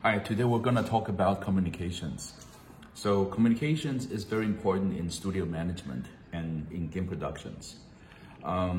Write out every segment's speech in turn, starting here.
Hi, today we're going to talk about communications. So communications is very important in studio management and in game productions. I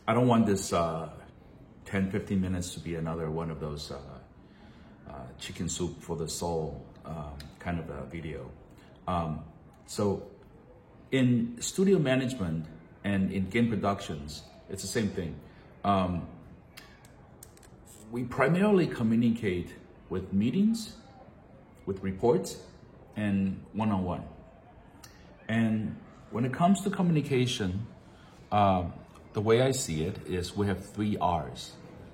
don't want this 10-15 minutes to be another one of those chicken soup for the soul kind of a video. So in studio management and in game productions, it's the same thing. We primarily communicate with meetings, with reports, and one-on-one. And when it comes to communication, the way I see it is we have 3 R's.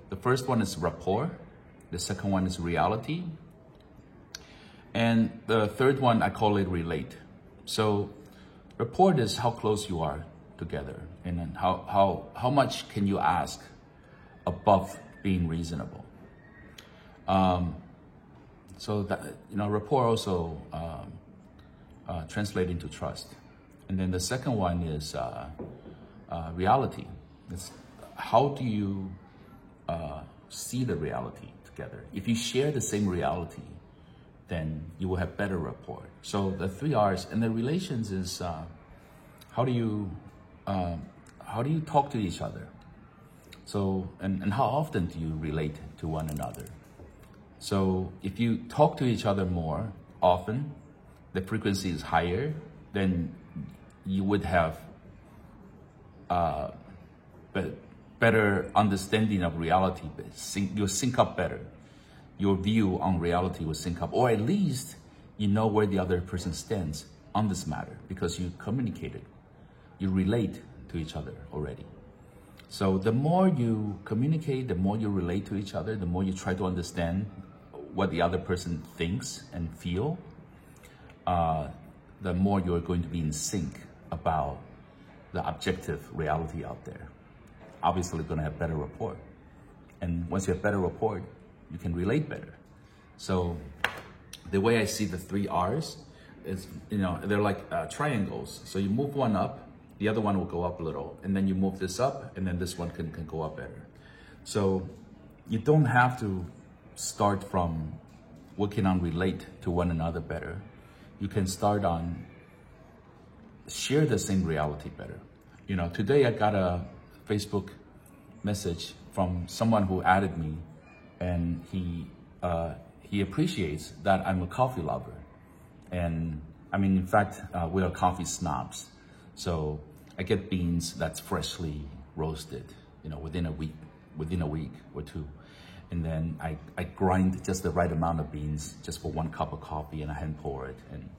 The first one is rapport, the second one is reality, and the third one I call it relate. So rapport is how close you are together, and then how much can you ask above being reasonable. So that, rapport also translates into trust. And then the second one is reality. It's how do you see the reality together? If you share the same reality, then you will have better rapport. So the 3 R's, and the relations is how do you talk to each other? So, and how often do you relate to one another? So if you talk to each other more often, the frequency is higher, then you would have better understanding of reality. You'll sync up better. Your view on reality will sync up, or at least you know where the other person stands on this matter because you communicated, you relate to each other already. So the more you communicate, the more you relate to each other, the more you try to understand what the other person thinks and feel, the more you're going to be in sync about the objective reality out there. Obviously, you're going to have better rapport. And once you have better rapport, you can relate better. So the way I see the 3 R's is, they're like triangles. So you move one up, the other one will go up a little, and then you move this up, and then this one can go up better. So you don't have to start from working on relate to one another better. You can start on share the same reality better. Today I got a Facebook message from someone who added me, and he appreciates that I'm a coffee lover. And in fact, we are coffee snobs. So I get beans that's freshly roasted, within a week or two. And then I grind just the right amount of beans just for 1 cup of coffee, and I hand pour it. And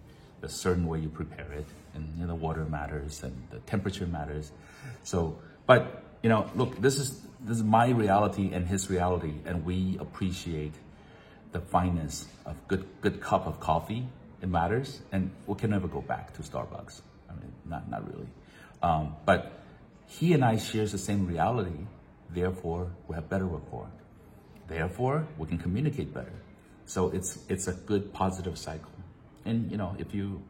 a certain way you prepare it, and the water matters and the temperature matters. So, but look, this is my reality and his reality, and we appreciate the fineness of good cup of coffee. It matters, and we can never go back to Starbucks. Not really. But he and I share the same reality, therefore we have better rapport. Therefore, we can communicate better. So it's a good positive cycle. And if you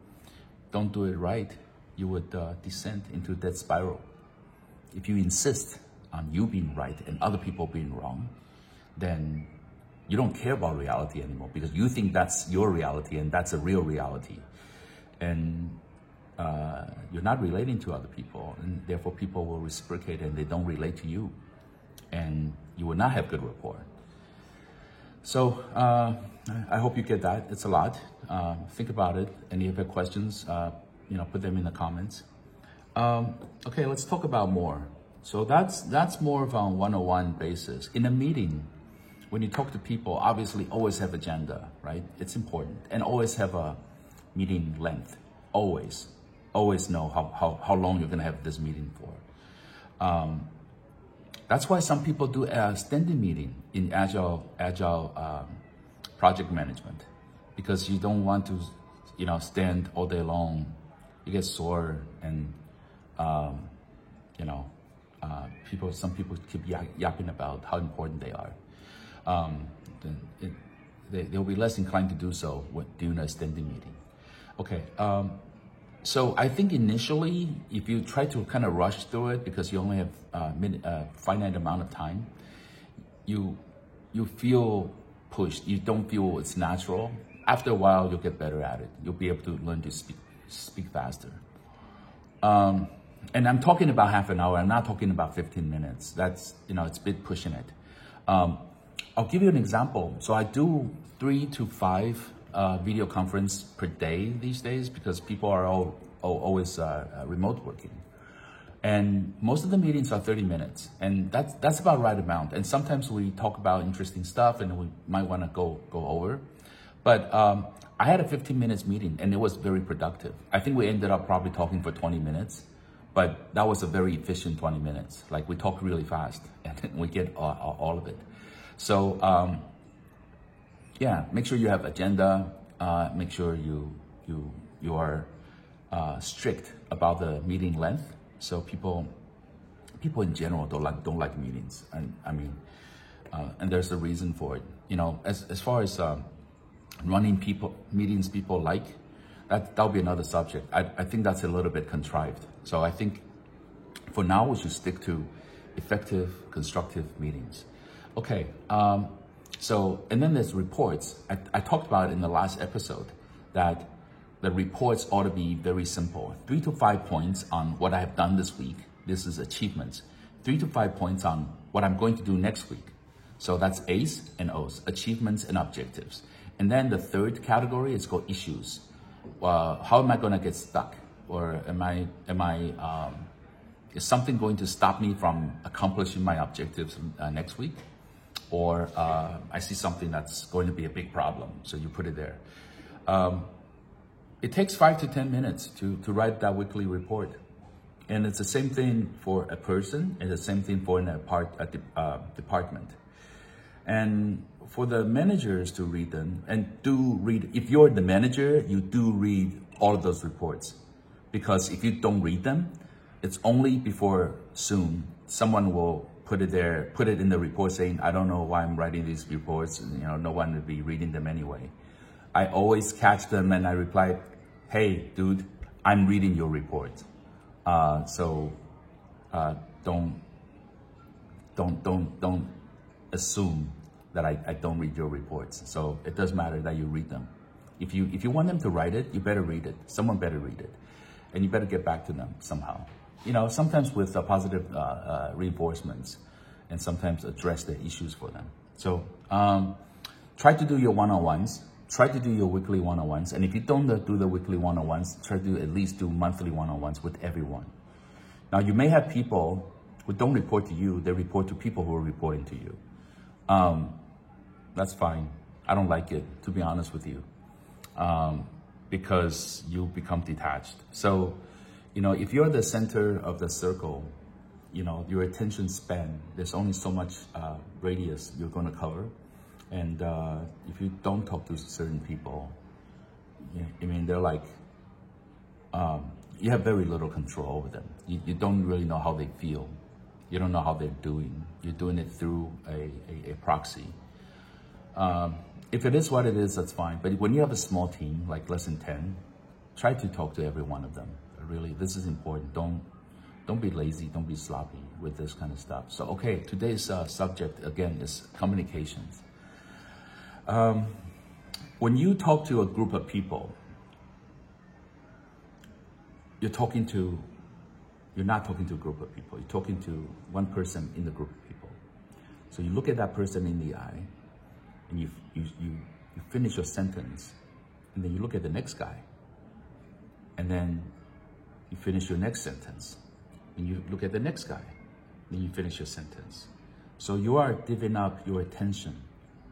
don't do it right, you would descend into that spiral. If you insist on you being right and other people being wrong, then you don't care about reality anymore because you think that's your reality and that's a real reality. And you're not relating to other people, and therefore people will reciprocate and they don't relate to you, and you will not have good rapport. So I hope you get that. It's a lot. Think about it, and if you have questions, put them in the comments. Okay, let's talk about more. So that's more of a one-on-one basis. In a meeting, when you talk to people, obviously always have agenda, right? It's important, and always have a meeting length. Always know how long you're gonna have this meeting for. That's why some people do a standing meeting in agile project management, because you don't want to, stand all day long. You get sore, and some people keep yapping about how important they are. They'll be less inclined to do so during a standing meeting. Okay. So I think initially, if you try to kind of rush through it because you only have a finite amount of time, you feel pushed, you don't feel it's natural, after a while, you'll get better at it. You'll be able to learn to speak faster. And I'm talking about half an hour. I'm not talking about 15 minutes. That's, it's a bit pushing it. I'll give you an example. So I do 3 to 5 video conference per day these days because people are always remote working. And most of the meetings are 30 minutes, and that's about right amount. And sometimes we talk about interesting stuff and we might want to go over. But I had a 15 minutes meeting and it was very productive. I think we ended up probably talking for 20 minutes, but that was a very efficient 20 minutes. Like we talk really fast and we get all of it. So yeah, make sure you have agenda. Make sure you are strict about the meeting length. So people in general don't like meetings, and and there's a reason for it. As far as running meetings people like, that'll be another subject. I think that's a little bit contrived. So I think for now we should stick to effective, constructive meetings. Okay. And then there's reports. I talked about it in the last episode that the reports ought to be very simple. 3 to 5 points on what I have done this week. This is achievements. 3 to 5 points on what I'm going to do next week. So that's A's and O's, achievements and objectives. And then the third category is called issues. How am I going to get stuck? Or is something going to stop me from accomplishing my objectives next week? Or I see something that's going to be a big problem. So you put it there. It takes 5 to 10 minutes to write that weekly report. And it's the same thing for a person and the same thing for a department. And for the managers to read them, and do read, if you're the manager, you do read all of those reports. Because if you don't read them, it's only before soon someone will put it in the report saying, I don't know why I'm writing these reports, no one will be reading them anyway. I always catch them and I reply, hey, dude, I'm reading your report. Don't assume that I don't read your reports. So it does matter that you read them. If you want them to write it, you better read it. Someone better read it. And you better get back to them somehow. Sometimes with positive reinforcements, and sometimes address the issues for them. So try to do your one-on-ones. Try to do your weekly one-on-ones. And if you don't do the weekly one-on-ones, try to at least do monthly one-on-ones with everyone. Now, you may have people who don't report to you. They report to people who are reporting to you. That's fine. I don't like it, to be honest with you, because you become detached. So, if you're the center of the circle, your attention span, there's only so much radius you're going to cover. And if you don't talk to certain people, they're like, you have very little control over them. You don't really know how they feel. You don't know how they're doing. You're doing it through a proxy. If it is what it is, that's fine. But when you have a small team, like less than 10, try to talk to every one of them. Really, this is important. Don't be lazy. Don't be sloppy with this kind of stuff. So, okay, today's subject, again, is communications. When you talk to a group of people, you're not talking to a group of people. You're talking to one person in the group of people. So you look at that person in the eye, and you finish your sentence, and then you look at the next guy, and then you finish your next sentence, and you look at the next guy, then you finish your sentence. So you are giving up your attention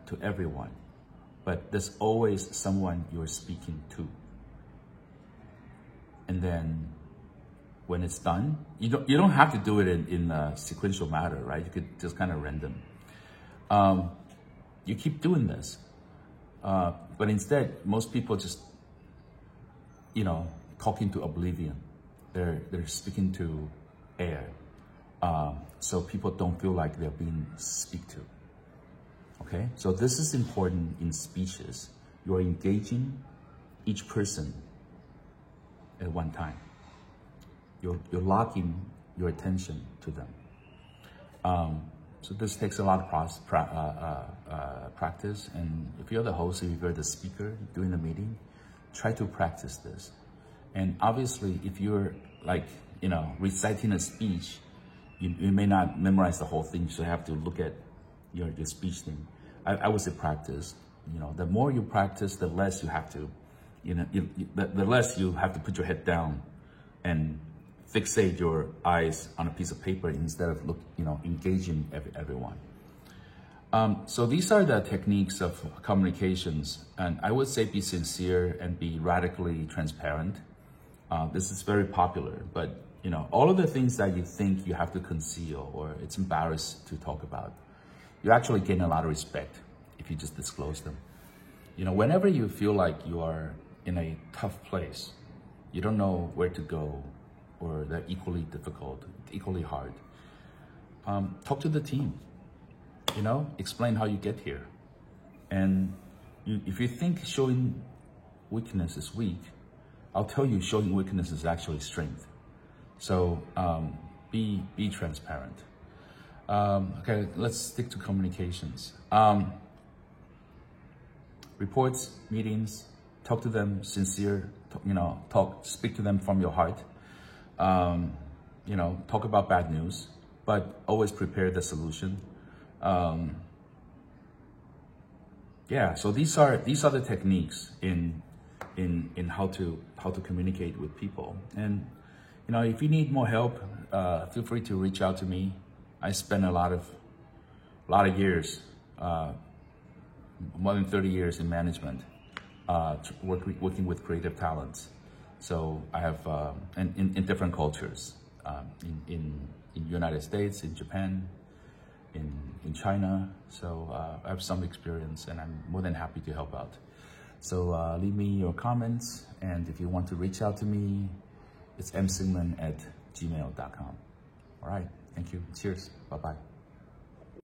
to everyone, but there's always someone you're speaking to. And then when it's done, you don't have to do it in a sequential manner, right? You could just kind of random. You keep doing this, but instead, most people just, talking to oblivion. They're speaking to air, so people don't feel like they're being spoken to. Okay, so this is important in speeches. You are engaging each person at one time. You're locking your attention to them. So this takes a lot of practice. And if you're the host, if you're the speaker during the meeting, try to practice this. And obviously, if you're like, reciting a speech, you may not memorize the whole thing, so you have to look at your speech thing. I would say practice. The more you practice, the less you have to, the less you have to put your head down and fixate your eyes on a piece of paper instead of engaging everyone. So these are the techniques of communications, and I would say be sincere and be radically transparent. This is very popular, but all of the things that you think you have to conceal or it's embarrassed to talk about, you actually gain a lot of respect if you just disclose them. Whenever you feel like you are in a tough place, you don't know where to go, or they're equally difficult, equally hard, talk to the team, explain how you get here. And if you think showing weakness is weak, I'll tell you showing weakness is actually strength. So be transparent. Okay, let's stick to communications. Reports, meetings, talk to them sincere, speak to them from your heart. Talk about bad news, but always prepare the solution. So these are the techniques in how to communicate with people. And if you need more help, feel free to reach out to me. I spent a lot of years, more than 30 years in management, working with creative talents. So I have in different cultures, in United States, in Japan, in China. So I have some experience, and I'm more than happy to help out. So leave me your comments, and if you want to reach out to me, it's msingman@gmail.com. All right, thank you. Cheers. Bye-bye.